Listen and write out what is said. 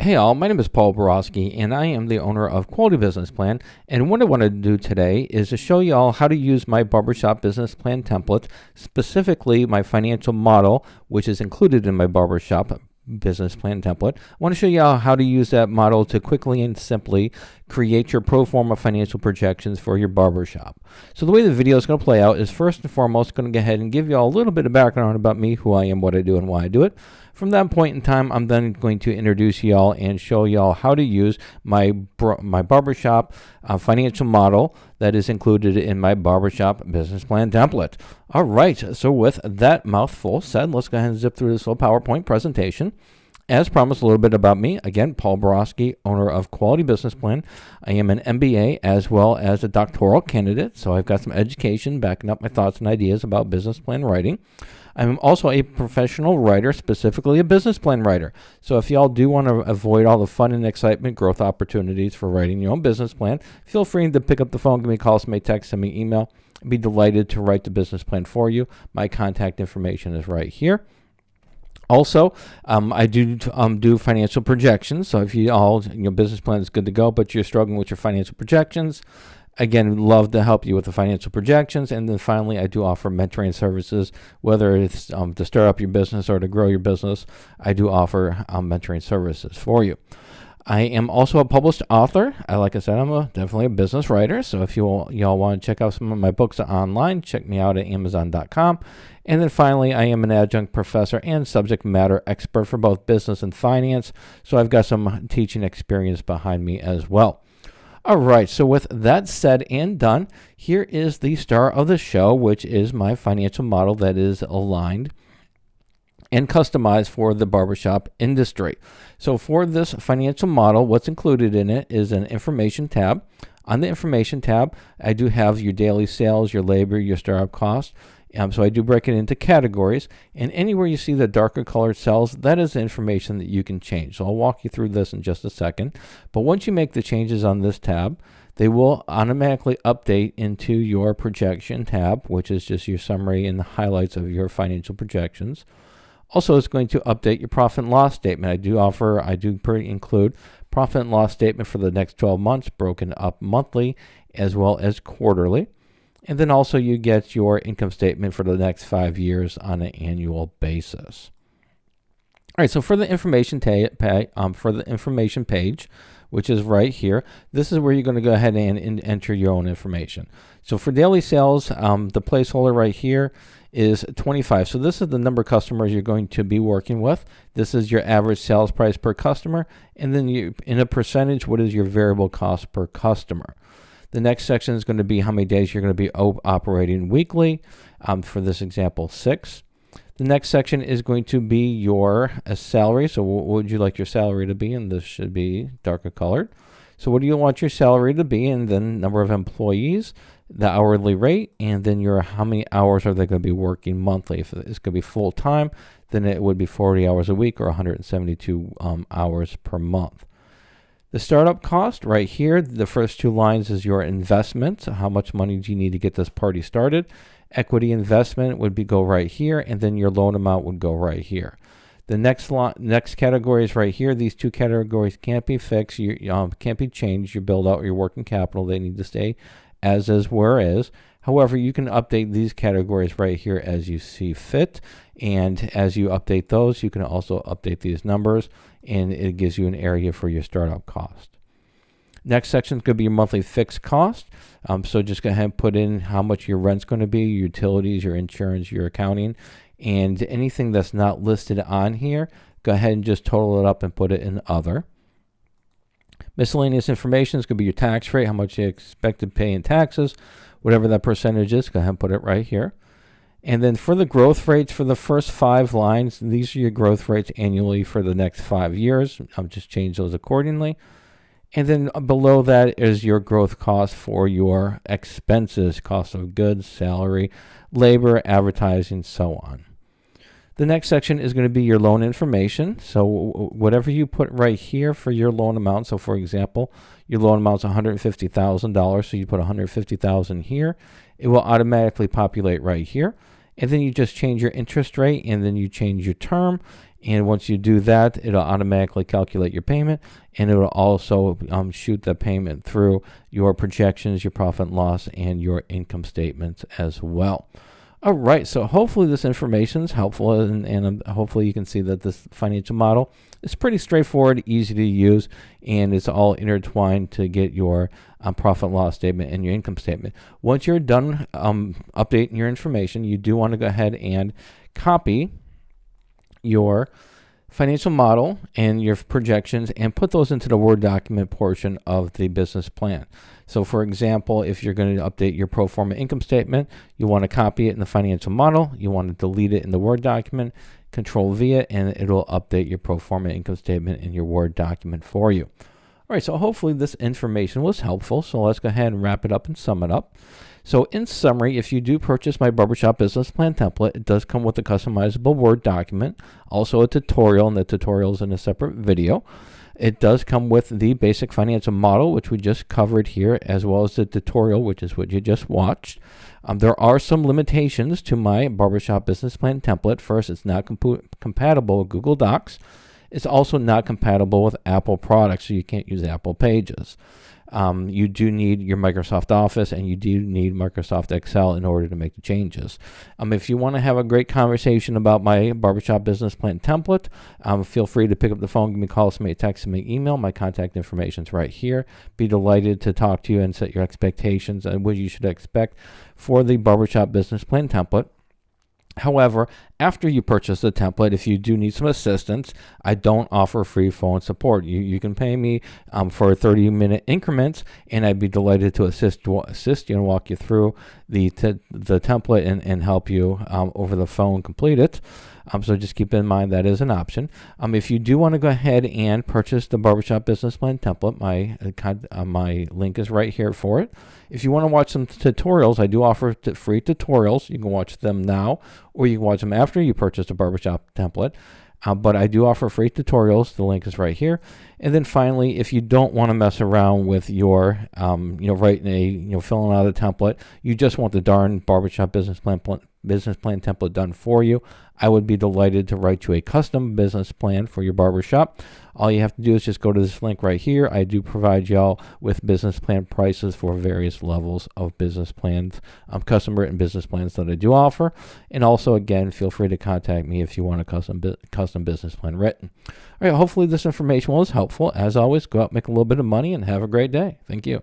Hey all, my name is Paul Borosky and I am the owner of Quality Business Plan, and what I want to do today is to show you all how to use my Barbershop Business Plan Template, specifically my financial model, which is included in my Barbershop Business Plan Template. I want to show you all how to use that model to quickly and simply create your pro forma financial projections for your barbershop. So the way the video is going to play out is, first and foremost, going to go ahead and give you all a little bit of background about me, who I am, what I do, and why I do it. From that point in time, I'm then going to introduce y'all and show y'all how to use my barbershop financial model that is included in my Barbershop Business Plan Template. All right, so with that mouthful said, let's go ahead and zip through this little PowerPoint presentation. As promised, a little bit about me. Again, Paul Borosky, owner of Quality Business Plan. I am an MBA as well as a doctoral candidate, so I've got some education backing up my thoughts and ideas about business plan writing. I'm also a professional writer, specifically a business plan writer. So if y'all do want to avoid all the fun and excitement, growth opportunities for writing your own business plan, feel free to pick up the phone, give me a call, send me a text, send me an email. I'd be delighted to write the business plan for you. My contact information is right here. Also, I do financial projections. So if your business plan is good to go, but you're struggling with your financial projections, again, love to help you with the financial projections. And then finally, I do offer mentoring services, whether it's to start up your business or to grow your business. I do offer mentoring services for you. I am also a published author. Like I said, I'm definitely a business writer. So if y'all want to check out some of my books online, check me out at Amazon.com. And then finally, I am an adjunct professor and subject matter expert for both business and finance. So I've got some teaching experience behind me as well. All right, so with that said and done, here is the star of the show, which is my financial model that is aligned and customized for the barbershop industry. So for this financial model, what's included in it is an information tab. On the information tab, I do have your daily sales, your labor, your startup costs. So I do break it into categories, and anywhere you see the darker colored cells, that is the information that you can change. So I'll walk you through this in just a second. But once you make the changes on this tab, they will automatically update into your projection tab, which is just your summary and the highlights of your financial projections. Also, it's going to update your profit and loss statement. I do include profit and loss statement for the next 12 months, broken up monthly as well as quarterly. And then also you get your income statement for the next 5 years on an annual basis. All right, so for the information page, which is right here, this is where you're going to go ahead and enter your own information. So for daily sales, the placeholder right here is 25. So this is the number of customers you're going to be working with. This is your average sales price per customer. And then in a percentage, what is your variable cost per customer? The next section is going to be how many days you're going to be operating weekly. For this example, 6. The next section is going to be your salary. So what would you like your salary to be? And this should be darker colored. So what do you want your salary to be? And then number of employees, the hourly rate, and then how many hours are they going to be working monthly? If it's going to be full time, then it would be 40 hours a week or 172 hours per month. The startup cost right here, the first 2 lines is your investment. So how much money do you need to get this party started? Equity investment would go right here, and then your loan amount would go right here. The next category is right here. These 2 categories can't be fixed. Can't be changed. You build out your working capital. They need to stay as is, where is. However, you can update these categories right here as you see fit. And as you update those, you can also update these numbers, and it gives you an area for your startup cost. Next section is going to be your monthly fixed cost. So just go ahead and put in how much your rent's going to be, your utilities, your insurance, your accounting, and anything that's not listed on here, go ahead and just total it up and put it in other. Miscellaneous information is going to be your tax rate, how much you expect to pay in taxes, whatever that percentage is, go ahead and put it right here. And then for the growth rates for the first 5 lines, these are your growth rates annually for the next 5 years. I'll just change those accordingly. And then below that is your growth cost for your expenses, cost of goods, salary, labor, advertising, so on. The next section is going to be your loan information. So whatever you put right here for your loan amount. So for example, your loan amount is $150,000. So you put $150,000 here. It will automatically populate right here. And then you just change your interest rate, and then you change your term, And once you do that, it'll automatically calculate your payment, and it'll also shoot the payment through your projections, your profit and loss, and your income statements as well. All right, so hopefully this information is helpful, and hopefully you can see that this financial model is pretty straightforward, easy to use, and it's all intertwined to get your profit and loss statement and your income statement. Once you're done updating your information, you do want to go ahead and copy your financial model and your projections and put those into the Word document portion of the business plan. So for example, if you're going to update your pro forma income statement, you want to copy it in the financial model, you want to delete it in the Word document, Control V it, and it'll update your pro forma income statement in your Word document for you. All right, so hopefully this information was helpful. So let's go ahead and wrap it up and sum it up. So in summary, if you do purchase my Barbershop Business Plan Template, it does come with a customizable Word document, also a tutorial, and the tutorial is in a separate video. It does come with the basic financial model, which we just covered here, as well as the tutorial, which is what you just watched. There are some limitations to my Barbershop Business Plan Template. First, it's not compatible with Google Docs. It's also not compatible with Apple products, so you can't use Apple Pages. You do need your Microsoft Office, and you do need Microsoft Excel in order to make the changes. If you want to have a great conversation about my Barbershop Business Plan Template, feel free to pick up the phone, give me a call, send me a text, send me an email. My contact information is right here. Be delighted to talk to you and set your expectations and what you should expect for the Barbershop Business Plan Template. However, after you purchase the template, if you do need some assistance, I don't offer free phone support. You can pay me for 30-minute increments, and I'd be delighted to assist you and walk you through the template and help you over the phone complete it. So just keep in mind that is an option. If you do want to go ahead and purchase the Barbershop Business Plan Template, my link is right here for it. If you want to watch some tutorials, I do offer free tutorials. You can watch them now, or you can watch them after you purchase the Barbershop Template. But I do offer free tutorials. The link is right here. And then finally, if you don't want to mess around with your, filling out a template, you just want the darn Barbershop Business Plan Template done for you, I would be delighted to write you a custom business plan for your barbershop. All you have to do is just go to this link right here. I do provide y'all with business plan prices for various levels of business plans, custom written business plans that I do offer. And also, again, feel free to contact me if you want a custom business plan written. All right, hopefully this information was helpful. As always, go out, make a little bit of money, and have a great day. Thank you.